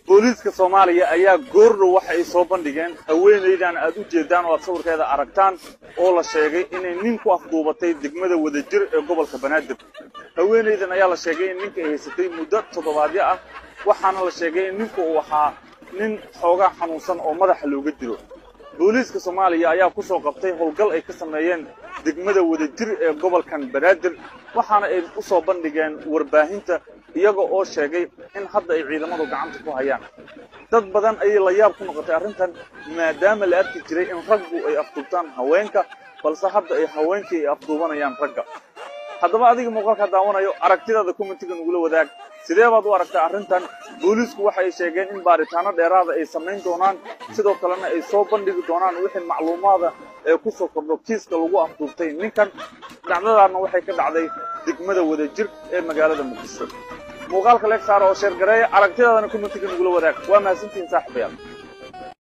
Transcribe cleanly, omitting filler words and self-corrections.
booliiska Soomaaliya ayaa goordo waxa ay soo bandhigeen haweeneydan aad u jeedaan oo sawirkeeda aragtaan oo la sheegay inay nin ku afduubatay degmada Wadajir ee gobolka Banaadir. haweeneydan ayaa la sheegay in ninka ay haysatay muddo toddobaadyo ah waxaana la sheegay in ninku uu ahaa nin xoogaa xanuunsan oo madaxa looga dilo. booliiska Soomaaliya ayaa ku soo qabtay howlgal ay ka sameeyeen degmada Wadajir ee gobolkan Banaadir waxaana ay u soo bandhigeen warbaahinta iyaga oo sheegay in hadda ay ciidamadu gacanta ku hayaan. dad badan ay la yaab ku noqotay arrintan maadaama la arki jiray in raggu ay afduubtaan haweenka balse hadda ay haweenkii ay afduubanayaan ragga. haddaba adiga muuqaalka daawanayo aragtidaada commentiga nugula wadaag sidee baad u aragtaa arrintan? booliisku waxa ay sheegeen in baaritaano dheeraad ah ay sameyn doonaan sidoo kalena ay soo bandhigi doonaan wixii macluumaad ee ku soo kordho kiiska lagu afduubtay ninkan. dhacdadaana waxay ka dhacday degmada Wadajir ee magaalada Muqdisho. muuqaalka leeg saar oo share gareeya aragtidaadana commentiga nugula wadaag. waa mahadsantihiin saaxiibayaal.